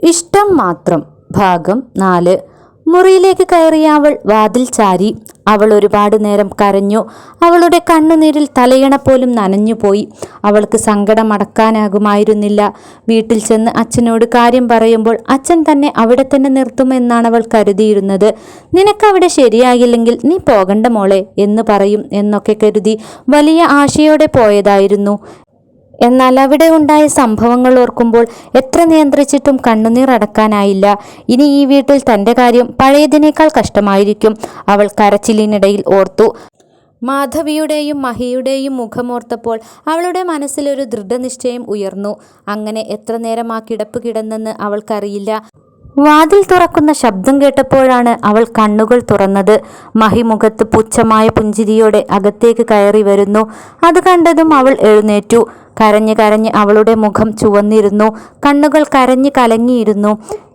ഇഷ്ടം മാത്രം ഭാഗം 4. മുറിയിലേക്ക് കയറിയ അവൾ വാതിൽ ചാരി. അവൾ ഒരുപാട് നേരം കരഞ്ഞു. അവളുടെ കണ്ണുനീരിൽ തലയണ പോലും നനഞ്ഞുപോയി. അവൾക്ക് സങ്കടം അടക്കാനാകുമായിരുന്നില്ല. വീട്ടിൽ ചെന്ന് അച്ഛനോട് കാര്യം പറയുമ്പോൾ അച്ഛൻ തന്നെ അവിടെ തന്നെ നിർത്തുമെന്നാണ് അവൾ കരുതിയിരുന്നത്. നിനക്കവിടെ ശരിയാകില്ലെങ്കിൽ നീ പോകണ്ട മോളെ എന്ന് പറയും എന്നൊക്കെ കരുതി വലിയ ആശയോടെ പോയതായിരുന്നു. എന്നാൽ അവിടെ ഉണ്ടായ സംഭവങ്ങൾ ഓർക്കുമ്പോൾ എത്ര നിയന്ത്രിച്ചിട്ടും കണ്ണുനീർ അടക്കാനായില്ല. ഇനി ഈ വീട്ടിൽ തൻ്റെ കാര്യം പഴയതിനേക്കാൾ കഷ്ടമായിരിക്കും അവൾ കരച്ചിലിനിടയിൽ ഓർത്തു. മാധവിയുടെയും മഹിയുടെയും മുഖമോർത്തപ്പോൾ അവളുടെ മനസ്സിലൊരു ദൃഢനിശ്ചയം ഉയർന്നു. അങ്ങനെ എത്ര നേരം ആ കിടപ്പ് കിടന്നെന്ന് അവൾക്കറിയില്ല. വാതിൽ തുറക്കുന്ന ശബ്ദം കേട്ടപ്പോഴാണ് അവൾ കണ്ണുകൾ തുറന്നത്. മഹി മുഖത്ത് പുച്ഛമായ പുഞ്ചിരിയോടെ അകത്തേക്ക് കയറി വരുന്നു. അത് കണ്ടതും അവൾ എഴുന്നേറ്റു. കരഞ്ഞ് കരഞ്ഞ് അവളുടെ മുഖം ചുവന്നിരുന്നു. കണ്ണുകൾ കരഞ്ഞ് കലങ്ങിയിരുന്നു.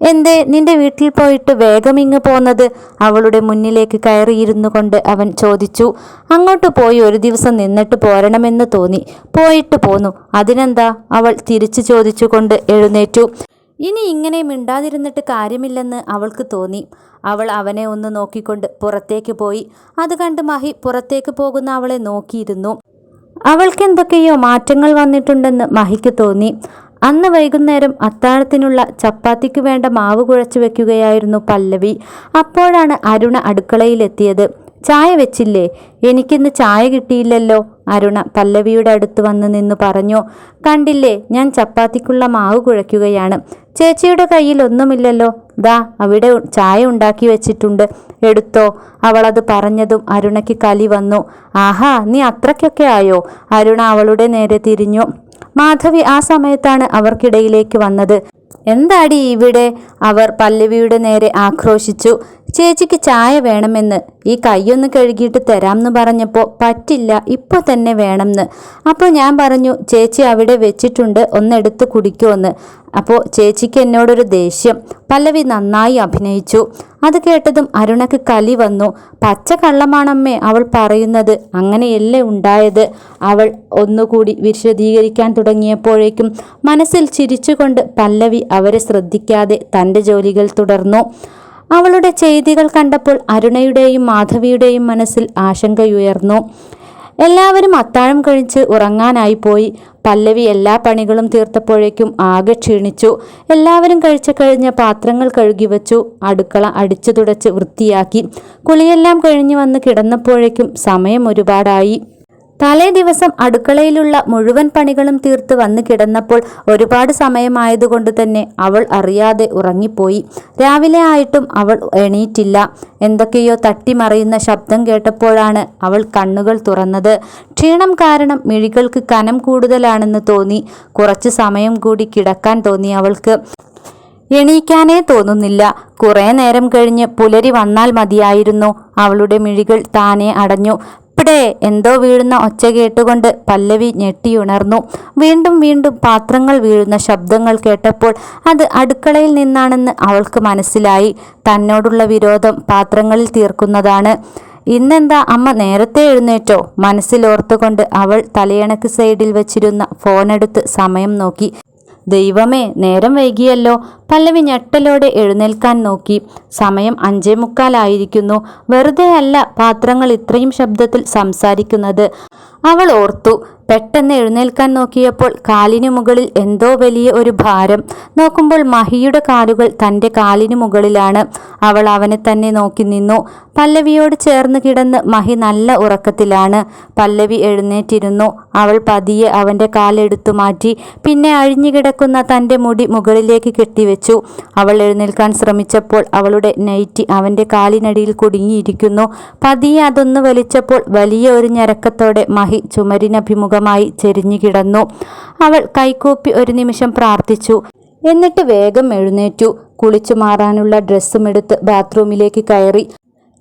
എന്തേ നിന്റെ വീട്ടിൽ പോയിട്ട് വേഗം ഇങ്ങ് പോന്നത്? അവളുടെ മുന്നിലേക്ക് കയറിയിരുന്നു കൊണ്ട് അവൻ ചോദിച്ചു. അങ്ങോട്ട് പോയി ഒരു ദിവസം നിന്നിട്ട് പോരണമെന്ന് തോന്നി, പോയിട്ട് പോന്നു. അതിനെന്താ? അവൾ തിരിച്ചു ചോദിച്ചുകൊണ്ട് എഴുന്നേറ്റു. ഇനി ഇങ്ങനെ മിണ്ടാതിരുന്നിട്ട് കാര്യമില്ലെന്ന് അവൾക്ക് തോന്നി. അവൾ അവനെ ഒന്ന് നോക്കിക്കൊണ്ട് പുറത്തേക്ക് പോയി. അത് കണ്ട് മഹി പുറത്തേക്ക് പോകുന്ന അവളെ നോക്കിയിരുന്നു. അവൾക്കെന്തൊക്കെയോ മാറ്റങ്ങൾ വന്നിട്ടുണ്ടെന്ന് മഹിക്ക് തോന്നി. അന്ന് വൈകുന്നേരം അത്താഴത്തിനുള്ള ചപ്പാത്തിക്ക് വേണ്ട മാവ് കുഴച്ചു വെക്കുകയായിരുന്നു പല്ലവി. അപ്പോഴാണ് അരുണ അടുക്കളയിലെത്തിയത്. ചായ വെച്ചില്ലേ? എനിക്കിന്ന് ചായ കിട്ടിയില്ലല്ലോ, അരുണ പല്ലവിയുടെ അടുത്ത് വന്ന് നിന്ന് പറഞ്ഞു. കണ്ടില്ലേ, ഞാൻ ചപ്പാത്തിക്കുള്ള മാവ് കുഴയ്ക്കുകയാണ്. ചേച്ചിയുടെ കയ്യിൽ ഒന്നുമില്ലല്ലോ, ദാ അവിടെ ചായ ഉണ്ടാക്കി വെച്ചിട്ടുണ്ട്, എടുത്തോ. അവളത് പറഞ്ഞതും അരുണയ്ക്ക് കലി വന്നു. ആഹാ, നീ അത്രയ്ക്കൊക്കെ ആയോ? അരുണ അവളുടെ നേരെ തിരിഞ്ഞു. മാധവി ആ സമയത്താണ് അവർക്കിടയിലേക്ക് വന്നത്. എന്താടി ഇവിടെ? അവർ പല്ലവിയുടെ നേരെ ആക്രോശിച്ചു. ചേച്ചിക്ക് ചായ വേണമെന്ന്. ഈ കൈയൊന്ന് കഴുകിയിട്ട് തരാമെന്ന് പറഞ്ഞപ്പോൾ പറ്റില്ല, ഇപ്പോൾ തന്നെ വേണമെന്ന്. അപ്പോൾ ഞാൻ പറഞ്ഞു ചേച്ചി അവിടെ വെച്ചിട്ടുണ്ട്, ഒന്നെടുത്ത് കുടിക്കുമെന്ന്. അപ്പോൾ ചേച്ചിക്ക് എന്നോടൊരു ദേഷ്യം. പല്ലവി നന്നായി അഭിനയിച്ചു. അത് കേട്ടതും അരുണക്ക് കലി വന്നു. പച്ച കള്ളമാണമ്മേ അവൾ പറയുന്നത്, അങ്ങനെയല്ലേ ഉണ്ടായത്? അവൾ ഒന്നുകൂടി വിശദീകരിക്കാൻ തുടങ്ങിയപ്പോഴേക്കും മനസ്സിൽ ചിരിച്ചുകൊണ്ട് പല്ലവി അവരെ ശ്രദ്ധിക്കാതെ തൻ്റെ ജോലികൾ തുടർന്നു. അവളുടെ ചെയ്തികൾ കണ്ടപ്പോൾ അരുണയുടെയും മാധവിയുടെയും മനസ്സിൽ ആശങ്കയുയർന്നു. എല്ലാവരും അത്താഴം കഴിച്ച് ഉറങ്ങാനായി പോയി. പല്ലവി എല്ലാ പണികളും തീർത്തപ്പോഴേക്കും ആകെ ക്ഷീണിച്ചു. എല്ലാവരും കഴിച്ചു കഴിഞ്ഞ പാത്രങ്ങൾ കഴുകി വച്ചു. അടുക്കള അടിച്ചു തുടച്ച് വൃത്തിയാക്കി. കുളിയെല്ലാം കഴിഞ്ഞു വന്ന് കിടന്നപ്പോഴേക്കും സമയം ഒരുപാടായി. തലേ ദിവസം അടുക്കളയിലുള്ള മുഴുവൻ പണികളും തീർത്ത് വന്ന് കിടന്നപ്പോൾ ഒരുപാട് സമയമായതുകൊണ്ട് തന്നെ അവൾ അറിയാതെ ഉറങ്ങിപ്പോയി. രാവിലെ ആയിട്ടും അവൾ എണീറ്റില്ല. എന്തൊക്കെയോ തട്ടിമറിയുന്ന ശബ്ദം കേട്ടപ്പോഴാണ് അവൾ കണ്ണുകൾ തുറന്നത്. ക്ഷീണം കാരണം മിഴികൾക്ക് കനം കൂടുതലാണെന്ന് തോന്നി. കുറച്ച് സമയം കൂടി കിടക്കാൻ തോന്നി അവൾക്ക്. എണീക്കാനേ തോന്നുന്നില്ല. കുറേ നേരം കഴിഞ്ഞ് പുലരി വന്നാൽ മതിയായിരുന്നു. അവളുടെ മിഴികൾ താനെ അടഞ്ഞു. ഇവിടെ എന്തോ വീഴുന്ന ഒച്ച കേട്ടുകൊണ്ട് പല്ലവി ഞെട്ടിയുണർന്നു. വീണ്ടും വീണ്ടും പാത്രങ്ങൾ വീഴുന്ന ശബ്ദങ്ങൾ കേട്ടപ്പോൾ അത് അടുക്കളയിൽ നിന്നാണെന്ന് അവൾക്ക് മനസ്സിലായി. തന്നോടുള്ള വിരോധം പാത്രങ്ങളിൽ തീർക്കുന്നതാണ്. ഇന്നെന്താ അമ്മ നേരത്തെ എഴുന്നേറ്റോ? മനസ്സിലോർത്തുകൊണ്ട് അവൾ തലയണക്ക് സൈഡിൽ വെച്ചിരുന്ന ഫോണെടുത്ത് സമയം നോക്കി. ദൈവമേ, നേരം വൈകിയല്ലോ. പല്ലവി ഞെട്ടലോടെ എഴുന്നേൽക്കാൻ നോക്കി. സമയം 5:45 വെറുതെ അല്ല പാത്രങ്ങൾ ഇത്രയും ശബ്ദത്തിൽ സംസാരിക്കുന്നത് അവൾ ഓർത്തു. പെട്ടെന്ന് എഴുന്നേൽക്കാൻ നോക്കിയപ്പോൾ കാലിനു മുകളിൽ എന്തോ വലിയ ഒരു ഭാരം. നോക്കുമ്പോൾ മഹിയുടെ കാലുകൾ തൻ്റെ കാലിനു മുകളിലാണ്. അവൾ അവനെ തന്നെ നോക്കി നിന്നു. പല്ലവിയോട് ചേർന്ന് കിടന്ന് മഹി നല്ല ഉറക്കത്തിലാണ്. പല്ലവി എഴുന്നേറ്റിരുന്നു. അവൾ പതിയെ അവൻ്റെ കാലെടുത്തു മാറ്റി. പിന്നെ അഴിഞ്ഞു കിടക്കുന്ന തൻ്റെ മുടി മുകളിലേക്ക് കെട്ടിവെച്ചു. അവൾ എഴുന്നേൽക്കാൻ ശ്രമിച്ചപ്പോൾ അവളുടെ നൈറ്റി അവൻ്റെ കാലിനടിയിൽ കുടുങ്ങിയിരിക്കുന്നു. പതിയെ അതൊന്ന് വലിച്ചപ്പോൾ വലിയ ഒരു ഞരക്കത്തോടെ മഹി ചുമരിനഭിമുഖമായി ചെരിഞ്ഞു കിടന്നു. അവൾ കൈകൂപ്പി ഒരു നിമിഷം പ്രാർത്ഥിച്ചു. എന്നിട്ട് വേഗം എഴുന്നേറ്റു. കുളിച്ചു മാറാനുള്ള ഡ്രസ്സും എടുത്ത് ബാത്റൂമിലേക്ക് കയറി.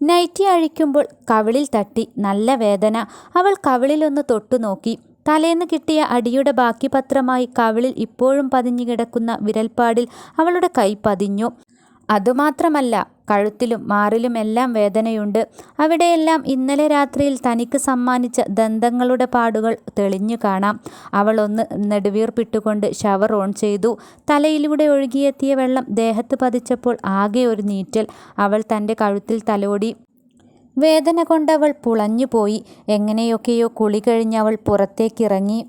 നൈറ്റി അഴിക്കുമ്പോൾ കവിളിൽ തട്ടി. നല്ല വേദന. അവൾ കവിളിലൊന്ന് തൊട്ടു നോക്കി. തലേന്ന് കിട്ടിയ അടിയുടെ ബാക്കി പത്രമായി കവിളിൽ ഇപ്പോഴും പതിഞ്ഞു കിടക്കുന്ന വിരൽപ്പാടിൽ അവളുടെ കൈ പതിഞ്ഞു. അതുമാത്രമല്ല, കഴുത്തിലും മാറിലും എല്ലാം വേദനയുണ്ട്. അവിടെയെല്ലാം ഇന്നലെ രാത്രിയിൽ തനിക്ക് സമ്മാനിച്ച ദന്തങ്ങളുടെ പാടുകൾ തെളിഞ്ഞു കാണാം. അവൾ ഒന്ന് നെടുവീർപ്പിട്ടുകൊണ്ട് ഷവർ ഓൺ ചെയ്തു. തലയിലൂടെ ഒഴുകിയെത്തിയ വെള്ളം ദേഹത്ത് പതിച്ചപ്പോൾ ആകെ ഒരു നീറ്റൽ. അവൾ തൻ്റെ കഴുത്തിൽ തലോടി. വേദന കൊണ്ടവൾ പുളഞ്ഞുപോയി. എങ്ങനെയൊക്കെയോ കുളി കഴിഞ്ഞവൾ പുറത്തേക്കിറങ്ങി.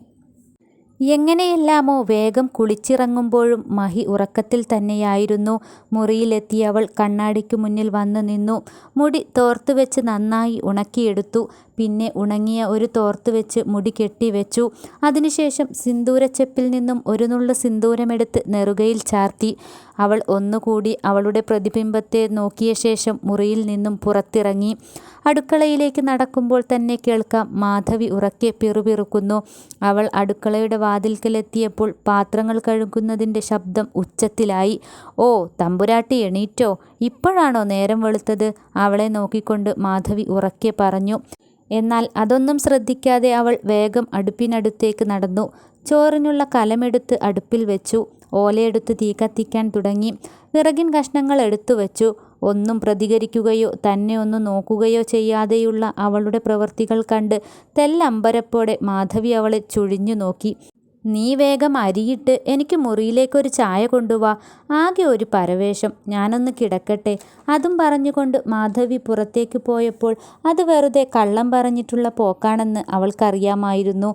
എങ്ങനെയെല്ലാമോ വേഗം കുളിച്ചിറങ്ങുമ്പോഴും മഹി ഉറക്കത്തിൽ തന്നെയായിരുന്നു. മുറിയിലെത്തി അവൾ കണ്ണാടിക്ക് മുന്നിൽ വന്നു നിന്നു. മുടി തോർത്തുവെച്ച് നന്നായി ഉണക്കിയെടുത്തു. പിന്നെ ഉണങ്ങിയ ഒരു തോർത്ത് വെച്ച് മുടി കെട്ടിവെച്ചു. അതിനുശേഷം സിന്ദൂരച്ചെപ്പിൽ നിന്നും ഒരു നുള്ളു സിന്ദൂരമെടുത്ത് നെറുകയിൽ ചാർത്തി. അവൾ ഒന്നുകൂടി അവളുടെ പ്രതിബിംബത്തെ നോക്കിയ ശേഷം മുറിയിൽ നിന്നും പുറത്തിറങ്ങി. അടുക്കളയിലേക്ക് നടക്കുമ്പോൾ തന്നെ കേൾക്കാം മാധവി ഉറക്കെ പിറുപിറുക്കുന്നു. അവൾ അടുക്കളയുടെ വാതിൽക്കലെത്തിയപ്പോൾ പാത്രങ്ങൾ കഴുകുന്നതിൻ്റെ ശബ്ദം ഉച്ചത്തിലായി. "ഓ, തമ്പുരാട്ടി എണീറ്റോ? ഇപ്പോഴാണോ നേരം വെളുത്തത്?" അവളെ നോക്കിക്കൊണ്ട് മാധവി ഉറക്കെ പറഞ്ഞു. എന്നാൽ അതൊന്നും ശ്രദ്ധിക്കാതെ അവൾ വേഗം അടുപ്പിനടുത്തേക്ക് നടന്നു. ചോറിനുള്ള കലമെടുത്ത് അടുപ്പിൽ വെച്ചു. ഓലയെടുത്ത് തീ കത്തിക്കാൻ തുടങ്ങി. വിറകിൻ കഷ്ണങ്ങൾ എടുത്തു വെച്ചു. ഒന്നും പ്രതികരിക്കുകയോ തന്നെ ഒന്ന് നോക്കുകയോ ചെയ്യാതെയുള്ള അവളുടെ പ്രവൃത്തികൾ കണ്ട് തെല്ലമ്പരപ്പോടെ മാധവി അവളെ ചുഴിഞ്ഞു നോക്കി. "നീ വേഗം അരിയിട്ട് എനിക്ക് മുറിയിലേക്കൊരു ചായ കൊണ്ടുവാ. ആകെ ഒരു പരവേശം. ഞാനൊന്ന് കിടക്കട്ടെ." അതും പറഞ്ഞുകൊണ്ട് മാധവി പുറത്തേക്ക് പോയപ്പോൾ അത് വെറുതെ കള്ളം പറഞ്ഞിട്ടുള്ള പോക്കാണെന്ന് അവൾക്കറിയാമായിരുന്നു.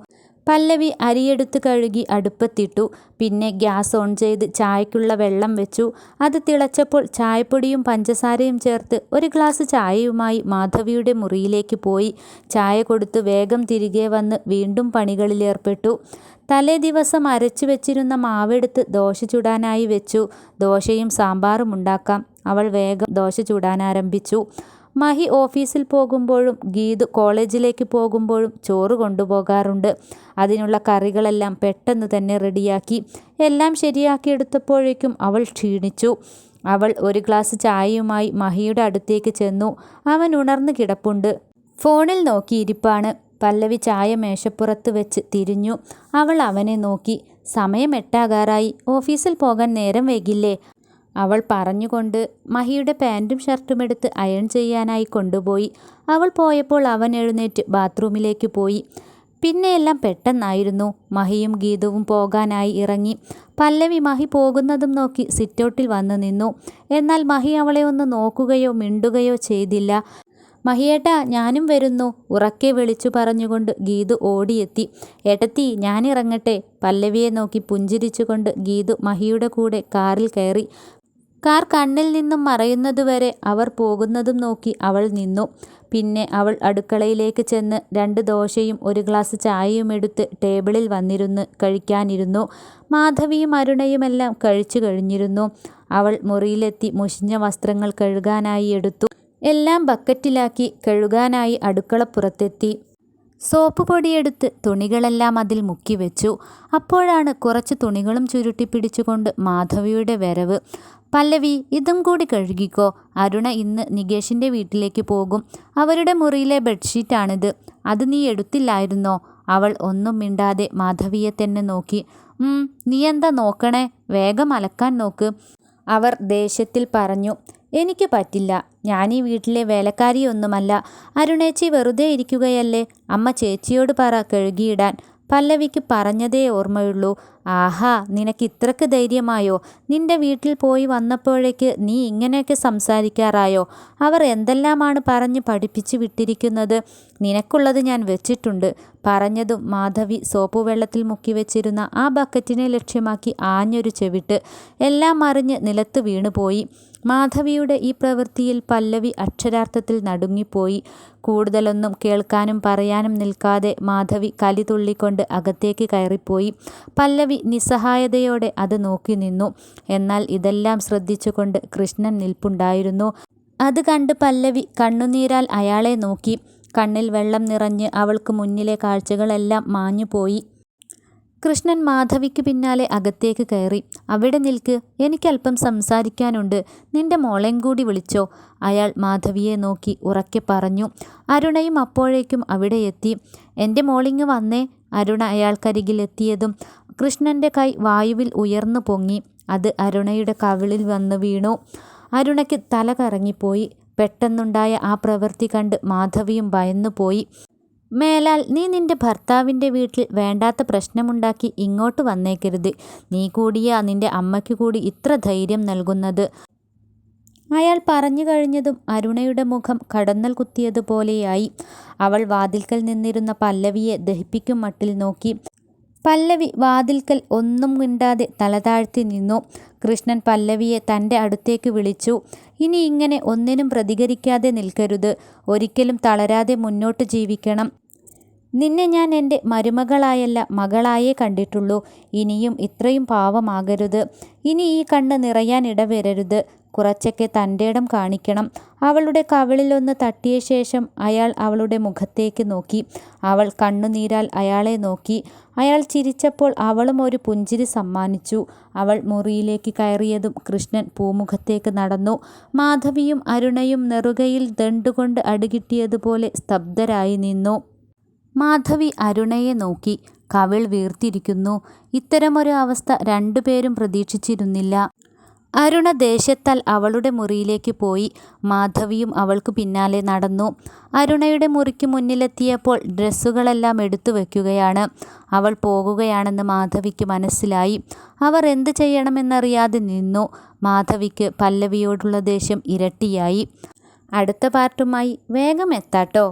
പല്ലവി അരിയെടുത്ത് കഴുകി അടുപ്പത്തിട്ടു. പിന്നെ ഗ്യാസ് ഓൺ ചെയ്ത് ചായക്കുള്ള വെള്ളം വെച്ചു. അത് തിളച്ചപ്പോൾ ചായപ്പൊടിയും പഞ്ചസാരയും ചേർത്ത് ഒരു ഗ്ലാസ് ചായയുമായി മാധവിയുടെ മുറിയിലേക്ക് പോയി. ചായ കൊടുത്ത് വേഗം തിരികെ വന്ന് വീണ്ടും പണികളിലേർപ്പെട്ടു. തലേ ദിവസം അരച്ചു വെച്ചിരുന്ന മാവെടുത്ത് ദോശ ചുടാനായി വെച്ചു. ദോശയും സാമ്പാറും ഉണ്ടാക്കാം. അവൾ വേഗം ദോശ ചുടാനാരംഭിച്ചു. മഹി ഓഫീസിൽ പോകുമ്പോഴും ഗീതു കോളേജിലേക്ക് പോകുമ്പോഴും ചോറ് കൊണ്ടുപോകാറുണ്ട്. അതിനുള്ള കറികളെല്ലാം പെട്ടെന്ന് തന്നെ റെഡിയാക്കി. എല്ലാം ശരിയാക്കിയെടുത്തപ്പോഴേക്കും അവൾ ക്ഷീണിച്ചു. അവൾ ഒരു ഗ്ലാസ് ചായയുമായി മഹിയുടെ അടുത്തേക്ക് ചെന്നു. അവൻ ഉണർന്നു കിടപ്പുണ്ട്. ഫോണിൽ നോക്കിയിരിപ്പാണ്. പല്ലവി ചായ മേശപ്പുറത്ത് വെച്ച് തിരിഞ്ഞു. അവൾ അവനെ നോക്കി. "സമയം 8 ഓഫീസിൽ പോകാൻ നേരം വൈകില്ലേ?" അവൾ പറഞ്ഞുകൊണ്ട് മഹിയുടെ പാൻറ്റും ഷർട്ടുമെടുത്ത് അയൺ ചെയ്യാനായി കൊണ്ടുപോയി. അവൾ പോയപ്പോൾ അവൻ എഴുന്നേറ്റ് ബാത്റൂമിലേക്ക് പോയി. പിന്നെയെല്ലാം പെട്ടെന്നായിരുന്നു. മഹിയും ഗീതുവും പോകാനായി ഇറങ്ങി. പല്ലവി മഹി പോകുന്നതും നോക്കി സിറ്റൗട്ടിൽ വന്നു നിന്നു. എന്നാൽ മഹി അവളെ ഒന്ന് നോക്കുകയോ മിണ്ടുകയോ ചെയ്തില്ല. "മഹിയേട്ടാ, ഞാനും വരുന്നു," ഉറക്കെ വിളിച്ചു പറഞ്ഞുകൊണ്ട് ഗീതു ഓടിയെത്തി. "ഏട്ടത്തി, ഞാനിറങ്ങട്ടെ?" പല്ലവിയെ നോക്കി പുഞ്ചിരിച്ചുകൊണ്ട് ഗീതു മഹിയുടെ കൂടെ കാറിൽ കയറി. കാർ കണ്ണിൽ നിന്നും മറയുന്നതുവരെ അവർ പോകുന്നതും നോക്കി അവൾ നിന്നു. പിന്നെ അവൾ അടുക്കളയിലേക്ക് ചെന്ന് 2 ദോശയും ഒരു ഗ്ലാസ് ചായയും എടുത്ത് ടേബിളിൽ വന്നിരുന്ന് കഴിക്കാനിരുന്നു. മാധവിയും അരുണയുമെല്ലാം കഴിച്ചു കഴിഞ്ഞിരുന്നു. അവൾ മുറിയിലെത്തി മുഷിഞ്ഞ വസ്ത്രങ്ങൾ കഴുകാനായി എടുത്തു. എല്ലാം ബക്കറ്റിലാക്കി കഴുകാനായി അടുക്കളപ്പുറത്തെത്തി. സോപ്പ് പൊടിയെടുത്ത് തുണികളെല്ലാം അതിൽ മുക്കിവെച്ചു. അപ്പോഴാണ് കുറച്ച് തുണികളും ചുരുട്ടി പിടിച്ചുകൊണ്ട് മാധവിയുടെ വരവ്. "പല്ലവി, ഇതും കൂടി കഴുകിക്കോ. അരുണ ഇന്ന് നികേഷിൻ്റെ വീട്ടിലേക്ക് പോകും. അവരുടെ മുറിയിലെ ബെഡ്ഷീറ്റാണിത്. അത് നീ എടുത്തില്ലായിരുന്നോ?" അവൾ ഒന്നും മിണ്ടാതെ മാധവിയെ തന്നെ നോക്കി. നീ എന്താ നോക്കണേ? വേഗം അലക്കാൻ നോക്ക്," അവർ ദേഷ്യത്തിൽ പറഞ്ഞു. "എനിക്ക് പറ്റില്ല. ഞാനീ വീട്ടിലെ വേലക്കാരിയൊന്നുമല്ല. അരുണേച്ചി വെറുതെ ഇരിക്കുകയല്ലേ. അമ്മ ചേച്ചിയോട് പറ കഴുകിയിടാൻ." പല്ലവിക്ക് പറഞ്ഞതേ ഓർമ്മയുള്ളൂ. "ആഹാ, നിനക്ക് ഇത്രക്ക് ധൈര്യമായോ? നിന്റെ വീട്ടിൽ പോയി വന്നപ്പോഴേക്ക് നീ ഇങ്ങനെയൊക്കെ സംസാരിക്കാറായോ? അവർ എന്തെല്ലാമാണ് പറഞ്ഞ് പഠിപ്പിച്ചു വിട്ടിരിക്കുന്നത്. നിനക്കുള്ളത് ഞാൻ വെച്ചിട്ടുണ്ട്." പറഞ്ഞതും മാധവി സോപ്പ് വെള്ളത്തിൽ മുക്കി വെച്ചിരുന്ന ആ ബക്കറ്റിനെ ലക്ഷ്യമാക്കി ആഞ്ഞൊരു ചെവിട്ട്. എല്ലാം മറിഞ്ഞ് നിലത്ത് വീണുപോയി. മാധവിയുടെ ഈ പ്രവൃത്തിയിൽ പല്ലവി അക്ഷരാർത്ഥത്തിൽ നടുങ്ങിപ്പോയി. കൂടുതലൊന്നും കേൾക്കാനും പറയാനും നിൽക്കാതെ മാധവി കലി തുള്ളിക്കൊണ്ട് അകത്തേക്ക് കയറിപ്പോയി. പല്ലവി നിസ്സഹായതയോടെ അത് നോക്കി നിന്നു. എന്നാൽ ഇതെല്ലാം ശ്രദ്ധിച്ചുകൊണ്ട് കൃഷ്ണൻ നിൽപ്പുണ്ടായിരുന്നു. അത് കണ്ട് പല്ലവി കണ്ണുനീരാൽ അയാളെ നോക്കി. കണ്ണിൽ വെള്ളം നിറഞ്ഞ് അവൾക്ക് മുന്നിലെ കാഴ്ചകളെല്ലാം മാഞ്ഞുപോയി. കൃഷ്ണൻ മാധവിക്ക് പിന്നാലെ അകത്തേക്ക് കയറി. "അവിടെ നിൽക്ക്, എനിക്കല്പം സംസാരിക്കാനുണ്ട്. നിന്റെ മോളെയും കൂടി വിളിച്ചോ," അയാൾ മാധവിയെ നോക്കി ഉറക്കെ പറഞ്ഞു. അരുണയും അപ്പോഴേക്കും അവിടെ എത്തി. "എൻ്റെ മോളിങ് വന്നേ." അരുണ അയാൾക്കരികിലെത്തിയതും കൃഷ്ണൻ്റെ കൈ വായുവിൽ ഉയർന്നു പൊങ്ങി. അത് അരുണയുടെ കവിളിൽ വന്ന് വീണു. അരുണയ്ക്ക് തല കറങ്ങിപ്പോയി. പെട്ടെന്നുണ്ടായ ആ പ്രവൃത്തി കണ്ട് മാധവിയും ഭയന്നുപോയി. മേലാൽ നീ നിന്റെ ഭർത്താവിൻ്റെ വീട്ടിൽ വേണ്ടാത്ത പ്രശ്നമുണ്ടാക്കി ഇങ്ങോട്ട് വന്നേക്കരുത്. നീ കൂടിയാ നിന്റെ അമ്മയ്ക്ക് കൂടി ഇത്ര ധൈര്യം നൽകുന്നത്. അയാൾ പറഞ്ഞു കഴിഞ്ഞതും അരുണയുടെ മുഖം കടന്നൽ കുത്തിയതുപോലെയായി. അവൾ വാതിൽക്കൽ നിന്നിരുന്ന പല്ലവിയെ ദഹിപ്പിക്കും മട്ടിൽ നോക്കി. പല്ലവി വാതിൽക്കൽ ഒന്നും മിണ്ടാതെ തലതാഴ്ത്തി നിന്നു. കൃഷ്ണൻ പല്ലവിയെ തൻ്റെ അടുത്തേക്ക് വിളിച്ചു. ഇനി ഇങ്ങനെ ഒന്നിനും പ്രതികരിക്കാതെ നിൽക്കരുത്. ഒരിക്കലും തളരാതെ മുന്നോട്ട് ജീവിക്കണം. നിന്നെ ഞാൻ എൻ്റെ മരുമകളായല്ല മകളായേ കണ്ടിട്ടുള്ളൂ. ഇനിയും ഇത്രയും പാവമാകരുത്. ഇനി ഈ കണ്ണ് നിറയാൻ ഇടവരരുത്. കുറച്ചൊക്കെ തൻ്റെടം കാണിക്കണം. അവളുടെ കവിളിലൊന്ന് തട്ടിയ ശേഷം അയാൾ അവളുടെ മുഖത്തേക്ക് നോക്കി. അവൾ കണ്ണുനീരാൽ അയാളെ നോക്കി. അയാൾ ചിരിച്ചപ്പോൾ അവളും ഒരു പുഞ്ചിരി സമ്മാനിച്ചു. അവൾ മുറിയിലേക്ക് കയറിയതും കൃഷ്ണൻ പൂമുഖത്തേക്ക് നടന്നു. മാധവിയും അരുണയും നെറുകയിൽ ദണ്ടുകൊണ്ട് അടികിട്ടിയതുപോലെ സ്തബ്ധരായി നിന്നു. മാധവി അരുണയെ നോക്കി. കവിൾ വീർത്തിരിക്കുന്നു. ഇത്തരമൊരു അവസ്ഥ രണ്ടുപേരും പ്രതീക്ഷിച്ചിരുന്നില്ല. അരുണ ദേഷ്യത്താൽ അവളുടെ മുറിയിലേക്ക് പോയി. മാധവിയും അവൾക്ക് പിന്നാലെ നടന്നു. അരുണയുടെ മുറിക്ക് മുന്നിലെത്തിയപ്പോൾ ഡ്രസ്സുകളെല്ലാം എടുത്തു വയ്ക്കുകയാണ്. അവൾ പോകുകയാണെന്ന് മാധവിക്ക് മനസ്സിലായി. അവർ എന്ത് ചെയ്യണമെന്നറിയാതെ നിന്നു. മാധവിക്ക് പല്ലവിയോടുള്ള ദേഷ്യം ഇരട്ടിയായി. അടുത്ത പാർട്ടുമായി വേഗം എത്താട്ടോ.